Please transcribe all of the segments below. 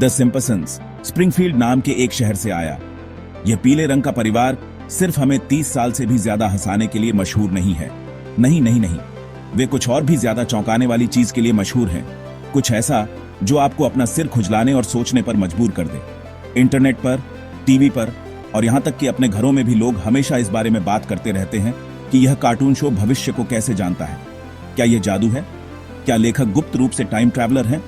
The Simpson's Springfield नाम के एक शहर से आया। यह पीले रंग का परिवार सिर्फ हमें 30 साल से भी ज्यादा हंसाने के लिए मशहूर नहीं है। नहीं नहीं नहीं, वे कुछ और भी ज्यादा चौंकाने वाली चीज के लिए मशहूर हैं। कुछ ऐसा जो आपको अपना सिर खुजलाने और सोचने पर मजबूर कर दे। इंटरनेट पर, टीवी पर और यहां तक कि अपने घरों में भी लोग हमेशा इस बारे में बात करते रहते हैं कि यह कार्टून शो भविष्य को कैसे जानता है। क्या यह जादू है? क्या लेखक गुप्त रूप से टाइम ट्रैवलर हैं?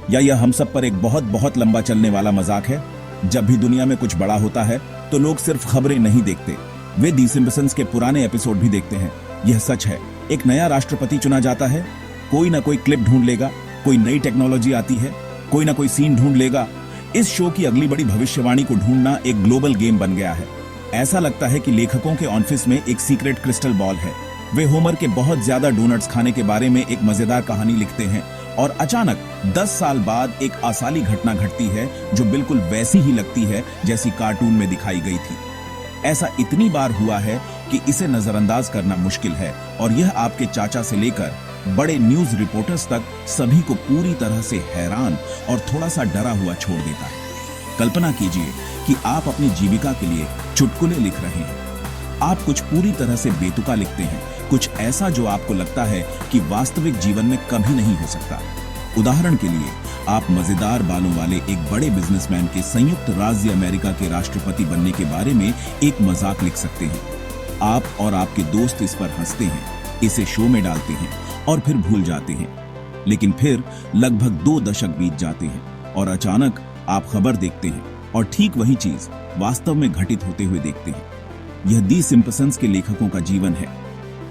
या यह हम सब पर एक बहुत बहुत लंबा चलने वाला मजाक है? जब भी दुनिया में कुछ बड़ा होता है तो लोग सिर्फ खबरें नहीं देखते, वे दी सिम्पसन्स के पुराने एपिसोड भी देखते हैं। यह सच है, एक नया राष्ट्रपति चुना जाता है, कोई ना कोई क्लिप ढूंढ लेगा, कोई नई टेक्नोलॉजी आती है, कोई ना कोई सीन ढूंढ लेगा। इस शो की अगली बड़ी भविष्यवाणी को ढूंढना एक ग्लोबल गेम बन गया है। ऐसा लगता है कि लेखकों के ऑफिस में एक सीक्रेट क्रिस्टल बॉल है। वे होमर के बहुत ज्यादा डोनट्स खाने के बारे में एक मजेदार कहानी लिखते हैं और अचानक 10 साल बाद एक आसाली घटना घटती है जो बिल्कुल वैसी ही लगती है जैसी कार्टून में दिखाई गई थी। ऐसा इतनी बार हुआ है कि इसे नजरअंदाज करना मुश्किल है और यह आपके चाचा से लेकर बड़े न्यूज रिपोर्टर्स तक सभी को पूरी तरह से हैरान और थोड़ा सा डरा हुआ छोड़ देता है। कल्पना कीजिए कि आप अपनी जीविका के लिए चुटकुले लिख रहे हैं। आप कुछ पूरी तरह से बेतुका लिखते हैं, कुछ ऐसा जो आपको लगता है कि वास्तविक जीवन में कभी नहीं हो सकता। उदाहरण के लिए, आप मजेदार बालों वाले एक बड़े बिजनेसमैन के संयुक्त राज्य अमेरिका के राष्ट्रपति बनने के बारे में एक मजाक लिख सकते हैं। आप और आपके दोस्त इस पर हंसते हैं, इसे शो में डालते हैं और फिर भूल जाते हैं। लेकिन फिर लगभग 2 दशक बीत जाते हैं और अचानक आप खबर देखते हैं और ठीक वही चीज वास्तव में घटित होते हुए देखते हैं। यह दी सिम्पसन्स के लेखकों का जीवन है।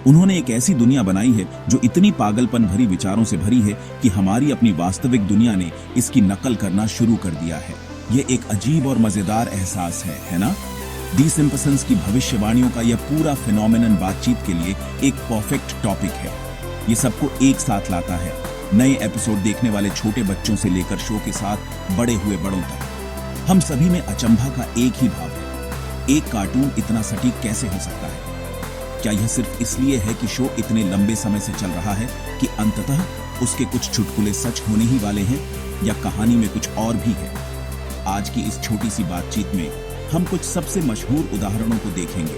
उन्होंने एक ऐसी दुनिया बनाई है जो इतनी पागलपन भरी विचारों से भरी है कि हमारी अपनी वास्तविक दुनिया ने इसकी नकल करना शुरू कर दिया है। यह एक अजीब और मजेदार एहसास है ना? दी सिम्पसन्स की भविष्यवाणियों का यह पूरा फिनोमेनन बातचीत के लिए एक परफेक्ट टॉपिक है। ये सबको एक साथ लाता है, नए एपिसोड देखने वाले छोटे बच्चों से लेकर शो के साथ बड़े हुए बड़ों तक। हम सभी में अचंभा का एक ही भाव है, एक कार्टून इतना सटीक कैसे हो सकता है? क्या यह सिर्फ इसलिए है कि शो इतने लंबे समय से चल रहा है कि अंततः उसके कुछ चुटकुले सच होने ही वाले हैं, या कहानी में कुछ और भी है? आज की इस छोटी सी बातचीत में हम कुछ सबसे मशहूर उदाहरणों को देखेंगे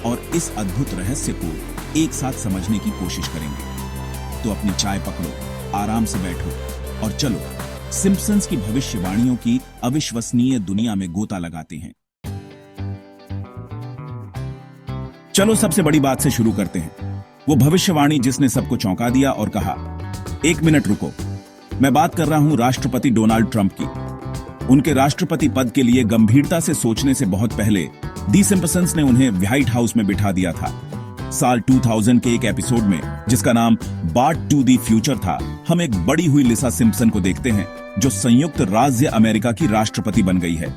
और इस अद्भुत रहस्य को एक साथ समझने की कोशिश करेंगे। तो अपनी चाय पकड़ो, आराम से बैठो और चलो सिम्पसन्स की भविष्यवाणियों की अविश्वसनीय दुनिया में गोता लगाते हैं। चलो सबसे बड़ी बात से शुरू करते हैं। वो भविष्यवाणी जिसने सबको चौंका दिया और कहा, 1 मिनट रुको, मैं बात कर रहा हूं राष्ट्रपति डोनाल्ड ट्रंप की। उनके राष्ट्रपति पद के लिए गंभीरता से सोचने से बहुत पहले दी सिम्पसन्स ने उन्हें व्हाइट हाउस में बिठा दिया था। साल 2000 के एक एपिसोड में, जिसका नाम बार्ट टू द फ्यूचर था, हम एक बड़ी हुई लिसा सिम्पसन को देखते हैं जो संयुक्त राज्य अमेरिका की राष्ट्रपति बन गई है।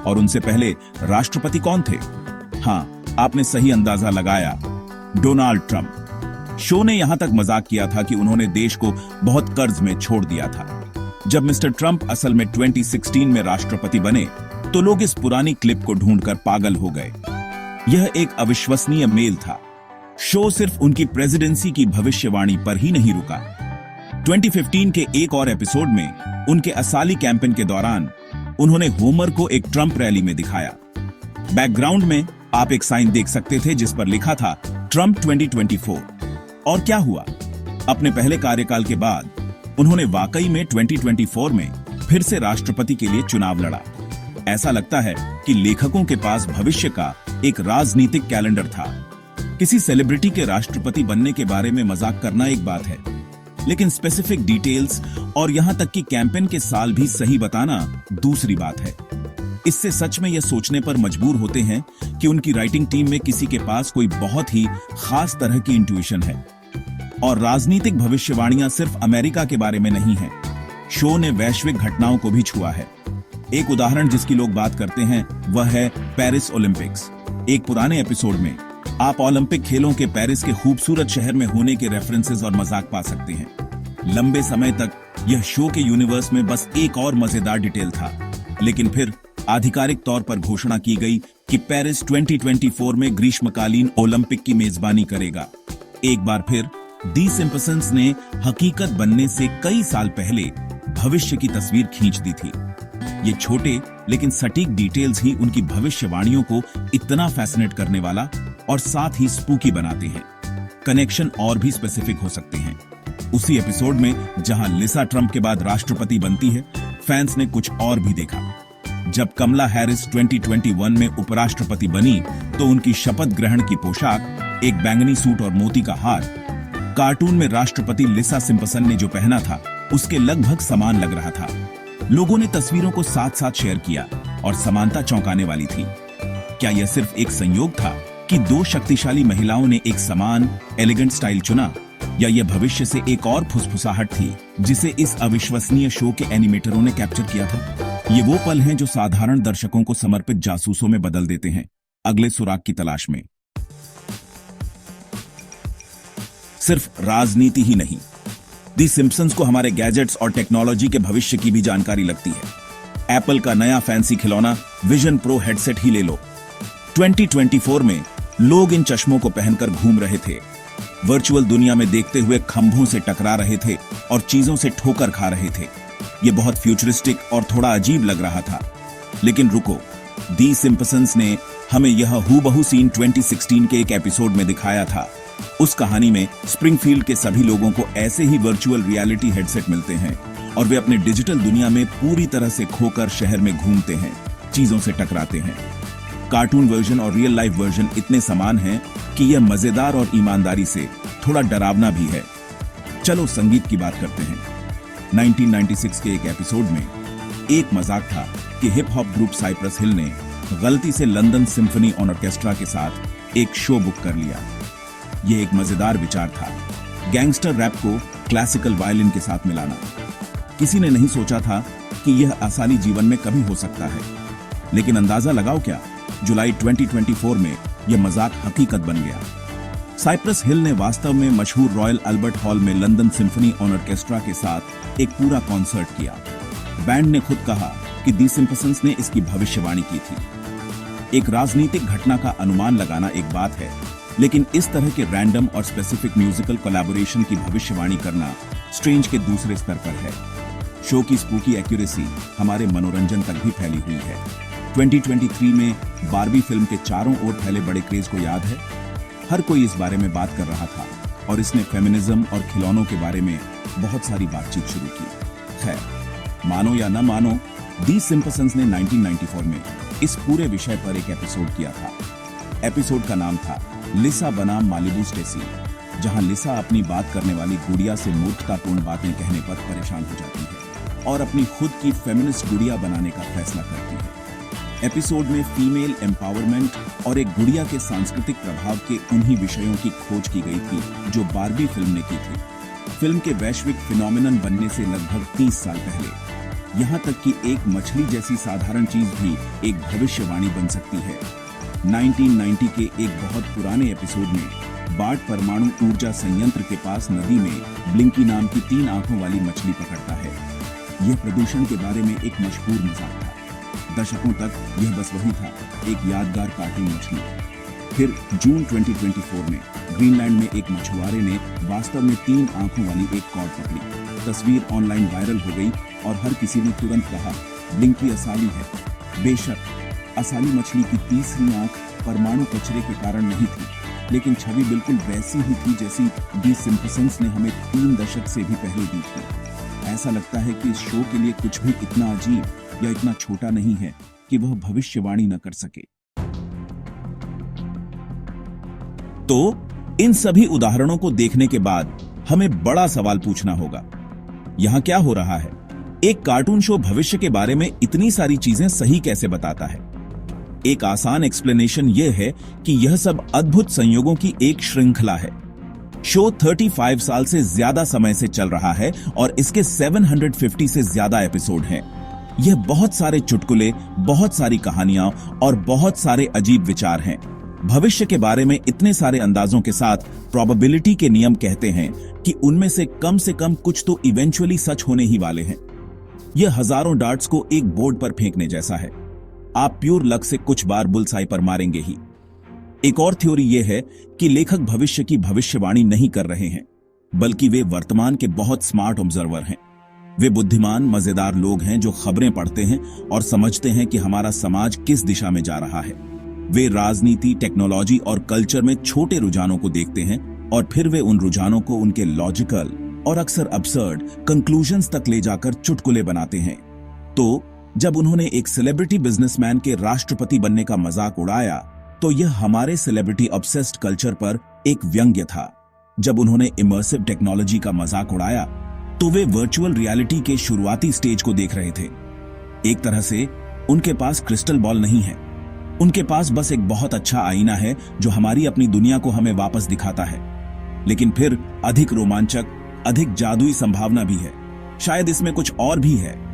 और उनसे पहले राष्ट्रपति कौन थे? हाँ, आपने सही अंदाजा लगाया, डोनाल्ड ट्रंप। शो ने यहां तक मजाक किया था कि उन्होंने देश को बहुत कर्ज में छोड़ दिया था। जब मिस्टर ट्रंप असल में 2016 में राष्ट्रपति बने तो लोग इस पुरानी क्लिप को ढूंढकर पागल हो गए। यह एक अविश्वसनीय मेल था। शो सिर्फ उनकी प्रेसिडेंसी की भविष्यवाणी पर ही नहीं रुका। 2015 के एक और एपिसोड में उनके असाली कैंपेन के दौरान उन्होंने होमर को एक ट्रंप रैली में दिखाया। बैकग्राउंड में आप एक साइन देख सकते थे जिस पर लिखा था ट्रंप 2024। और क्या हुआ? अपने पहले कार्यकाल के बाद उन्होंने वाकई में 2024 में फिर से राष्ट्रपति के लिए चुनाव लड़ा। ऐसा लगता है कि लेखकों के पास भविष्य का एक राजनीतिक कैलेंडर था। किसी सेलिब्रिटी के राष्ट्रपति बनने के बारे में मजाक करना एक बात है, लेकिन स्पेसिफिक डिटेल्स और यहां तक कि कैंपेन के साल भी सही बताना दूसरी बात है। इससे सच में यह सोचने पर मजबूर होते हैं कि उनकी राइटिंग टीम में किसी के पास कोई बहुत ही खास तरह की इंट्यूशन है। और राजनीतिक भविष्यवाणियां सिर्फ अमेरिका के बारे में नहीं है, शो ने वैश्विक घटनाओं को भी छुआ है। एक उदाहरण जिसकी लोग बात करते हैं वह है पेरिस ओलंपिक्स। एक पुराने एपिसोड में आप ओलंपिक खेलों के पेरिस के खूबसूरत शहर में होने के रेफरेंसेस और मजाक पा सकते हैं। लंबे समय तक यह शो के यूनिवर्स में बस एक और मजेदार डिटेल था, लेकिन फिर आधिकारिक तौर पर घोषणा की गई कि पेरिस 2024 में ग्रीष्मकालीन ओलंपिक की मेजबानी करेगा। एक बार फिर दी सिम्पसन्स ने हकीकत बनने से कई साल पहले भविष्य की तस्वीर खींच दी थी। ये छोटे लेकिन सटीक डिटेल्स ही उनकी भविष्यवाणियों को इतना फैसिनेट करने वाला और साथ ही स्पूकी बनाते हैं। कनेक्शन और भी स्पेसिफिक हो सकते हैं। उसी एपिसोड में जहां लिसा ट्रंप के बाद राष्ट्रपति बनती है, फैंस ने कुछ और भी देखा। जब कमला हैरिस 2021 में उपराष्ट्रपति बनी तो उनकी शपथ ग्रहण की पोशाक, एक बैंगनी सूट और मोती का हार, कार्टून में राष्ट्रपति लिसा सिम्पसन ने जो पहना था उसके लगभग समान लग रहा था। लोगों ने तस्वीरों को साथ साथ शेयर किया और समानता चौंकाने वाली थी। क्या यह सिर्फ एक संयोग था कि दो शक्तिशाली महिलाओं ने एक समान एलिगेंट स्टाइल चुना, या यह भविष्य से एक और फुसफुसाहट थी जिसे इस अविश्वसनीय शो के एनिमेटरों ने कैप्चर किया था? ये वो पल हैं जो साधारण दर्शकों को समर्पित जासूसों में बदल देते हैं, अगले सुराग की तलाश में। सिर्फ राजनीति ही नहीं, दी सिम्पसन्स को हमारे गैजेट्स और टेक्नोलॉजी के भविष्य की भी जानकारी लगती है। एप्पल का नया फैंसी खिलौना विजन प्रो हेडसेट ही ले लो। 2024 में लोग इन चश्मों को पहनकर घूम रहे थे, वर्चुअल दुनिया में देखते हुए खंभों से टकरा रहे थे और चीजों से ठोकर खा रहे थे। यह बहुत फ्यूचरिस्टिक और थोड़ा अजीब लग रहा था। लेकिन रुको, दी सिम्पसन्स ने हमें यह हूबहू सीन 2016 के एक एपिसोड में दिखाया था। उस कहानी में स्प्रिंगफील्ड के सभी लोगों को ऐसे ही वर्चुअल रियलिटी हेडसेट मिलते हैं और वे अपने डिजिटल दुनिया में पूरी तरह से खोकर शहर में घूमते हैं, चीजों से टकराते हैं। कार्टून वर्जन और रियल लाइफ वर्जन इतने समान हैं कि यह मजेदार और ईमानदारी से थोड़ा डरावना भी है। चलो संगीत की बात करते हैं। 1996 के एक एपिसोड में एक मजाक था कि हिप हॉप ग्रुप साइप्रस हिल ने गलती से लंदन सिम्फनी ऑर्केस्ट्रा के साथ एक शो बुक कर लिया। यह एक मजेदार विचार था, गैंगस्टर रैप को क्लासिकल वायलिन के साथ मिलाना। किसी ने नहीं सोचा था कि यह असली जीवन में कभी हो सकता है, लेकिन अंदाजा लगाओ क्या, जुलाई 2024 में यह मजाक हकीकत बन गया। साइप्रस हिल ने वास्तव में मशहूर रॉयल अल्बर्ट हॉल में लंदन सिम्फनी ऑर्केस्ट्रा के साथ एक पूरा कॉन्सर्ट किया। बैंड ने खुद कहा कि दी सिम्पसन्स ने इसकी भविष्यवाणी की थी। एक राजनीतिक घटना का अनुमान लगाना एक बात है, लेकिन इस तरह के रैंडम और स्पेसिफिक म्यूजिकल कोलैबोरेशन की भविष्यवाणी करना स्ट्रेंज के दूसरे स्तर पर है। शो की स्पूकी एक्यूरेसी हमारे मनोरंजन तक भी फैली हुई है। 2023 में बारबी फिल्म के चारों ओर फैले बड़े क्रेज को याद है। हर कोई इस बारे में बात कर रहा था और इसने फेमिनिज्म और खिलौनों के बारे में बहुत सारी बातचीत शुरू की। खैर, मानो या न मानो, दी सिम्पसन्स ने 1994 में इस पूरे विषय पर एक एपिसोड किया था। एपिसोड का नाम था लिसा बनाम मालिबू स्टेसी, जहां लिसा अपनी बात करने वाली गुड़िया से मूर्खतापूर्ण बातें कहने पर परेशान हो जाती है और अपनी खुद की फेमिनिस्ट गुड़िया बनाने का फैसला करती है। एपिसोड में फीमेल एम्पावरमेंट और एक गुड़िया के सांस्कृतिक प्रभाव के उन्हीं विषयों की खोज की गई थी जो बारबी फिल्म ने की थी। फिल्म के वैश्विक फिनोमिनन बनने से लगभग 30 साल पहले, यहाँ तक कि एक मछली जैसी साधारण चीज भी एक भविष्यवाणी बन सकती है। 1990 के एक बहुत पुराने एपिसोड में बार्ट परमाणु ऊर्जा संयंत्र के पास नदी में ब्लिंकी नाम की 3 आंखों वाली मछली पकड़ता है। यह प्रदूषण के बारे में एक मशहूर मजाक था। दशकों तक यह बस वही था, एक यादगार कार्टून मछली। फिर जून 2024 में ग्रीनलैंड में एक मछुआरे ने वास्तव में 3 आंखों वाली एक कॉड पकड़ी। तस्वीर ऑनलाइन वायरल हो गई और हर किसी ने तुरंत कहा, ब्लिंकी असली है। बेशक असली मछली की तीसरी आंख परमाणु कचरे के कारण नहीं थी, लेकिन छवि बिल्कुल वैसी ही थी जैसी दी सिम्पसन्स ने हमें 3 दशक से भी पहले दी थी। ऐसा लगता है कि इस शो के लिए कुछ भी इतना अजीब या इतना छोटा नहीं है कि वह भविष्यवाणी न कर सके। तो इन सभी उदाहरणों को देखने के बाद हमें बड़ा सवाल पूछना होगा, यहां क्या हो रहा है? एक कार्टून शो भविष्य के बारे में इतनी सारी चीजें सही कैसे बताता है? एक आसान एक्सप्लेनेशन यह है कि यह सब अद्भुत संयोगों की एक श्रृंखला है। शो 35 साल से ज्यादा समय से चल रहा है और इसके 750 से ज्यादा एपिसोड हैं। यह बहुत सारे चुटकुले, बहुत सारी कहानियां और बहुत सारे अजीब विचार हैं। भविष्य के बारे में इतने सारे अंदाजों के साथ प्रोबेबिलिटी के नियम कहते हैं कि उनमें से कम कुछ तो इवेंचुअली सच होने ही वाले हैं। यह हजारों डार्ट्स को एक बोर्ड पर फेंकने जैसा है। आप प्योर लक से कुछ बार बुलसाई पर मारेंगे ही। एक और थ्योरी यह है कि लेखक भविष्य की भविष्यवाणी नहीं कर रहे हैं, बल्कि वे वर्तमान के बहुत स्मार्ट ऑब्जर्वर हैं। वे बुद्धिमान मजेदार लोग हैं जो खबरें पढ़ते हैं और समझते हैं कि हमारा समाज किस दिशा में जा रहा है। वे राजनीति, टेक्नोलॉजी और कल्चर में छोटे रुझानों को देखते हैं और फिर वे उन रुझानों को उनके लॉजिकल और अक्सर अब्सर्ड कंक्लूजन्स तक ले जाकर चुटकुले बनाते हैं। तो जब उन्होंने एक सेलिब्रिटी बिजनेसमैन के राष्ट्रपति बनने का मजाक उड़ाया तो यह हमारे सेलिब्रिटी ऑब्सेस्ड कल्चर पर एक व्यंग्य था। जब उन्होंने इमर्सिव टेक्नोलॉजी का मजाक उड़ाया तो वे वर्चुअल रियलिटी के शुरुआती स्टेज को देख रहे थे। एक तरह से उनके पास क्रिस्टल बॉल नहीं है, उनके पास बस एक बहुत अच्छा आईना है जो हमारी अपनी दुनिया को हमें वापस दिखाता है। लेकिन फिर अधिक रोमांचक, अधिक जादुई संभावना भी है। शायद इसमें कुछ और भी है।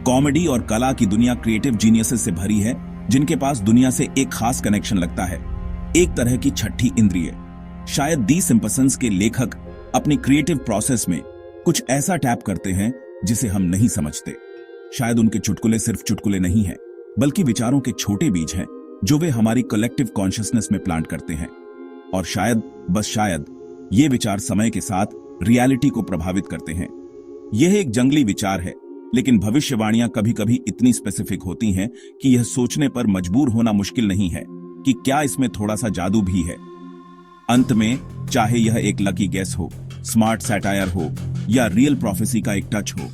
कॉमेडी और कला की दुनिया क्रिएटिव जीनियसेस से भरी है जिनके पास दुनिया से एक खास कनेक्शन लगता है, एक तरह की छठी इंद्रिय। शायद दी सिंपसंस के लेखक अपनी क्रिएटिव प्रोसेस में कुछ ऐसा टैप करते हैं जिसे हम नहीं समझते। शायद उनके चुटकुले सिर्फ चुटकुले नहीं हैं, बल्कि विचारों के छोटे बीज हैं जो वे हमारी कलेक्टिव कॉन्शियसनेस में प्लांट करते हैं। और शायद, बस शायद, ये विचार समय के साथ रियलिटी को प्रभावित करते हैं। यह एक जंगली विचार है, लेकिन भविष्यवाणियां कभी-कभी इतनी स्पेसिफिक होती हैं कि यह सोचने पर मजबूर होना मुश्किल नहीं है कि क्या इसमें थोड़ा सा जादू भी है। अंत में, चाहे यह एक लकी गेस हो, स्मार्ट सैटायर हो या रियल प्रोफेसी का एक टच हो,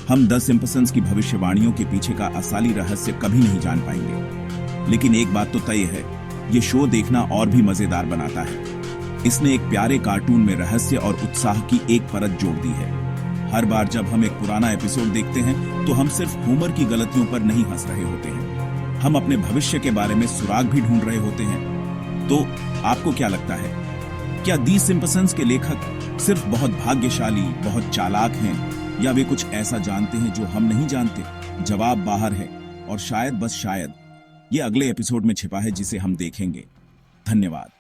हम द सिंपसंस की भविष्यवाणियों के पीछे का असली रहस्य कभी नहीं जान पाएंगे। लेकिन एक बात तो तय है, ये शो देखना और भी मजेदार बनाता है। इसने एक प्यारे कार्टून में रहस्य और उत्साह की एक परत जोड़ दी है। हर बार जब हम एक पुराना एपिसोड देखते हैं तो हम सिर्फ होमर की गलतियों पर नहीं हंस रहे होते हैं, हम अपने भविष्य के बारे में सुराग भी ढूंढ रहे होते हैं। तो आपको क्या लगता है, क्या दी सिंपसंस के लेखक सिर्फ बहुत भाग्यशाली, बहुत चालाक हैं, या वे कुछ ऐसा जानते हैं जो हम नहीं जानते? जवाब बाहर है, और शायद, बस शायद, ये अगले एपिसोड में छिपा है जिसे हम देखेंगे। धन्यवाद।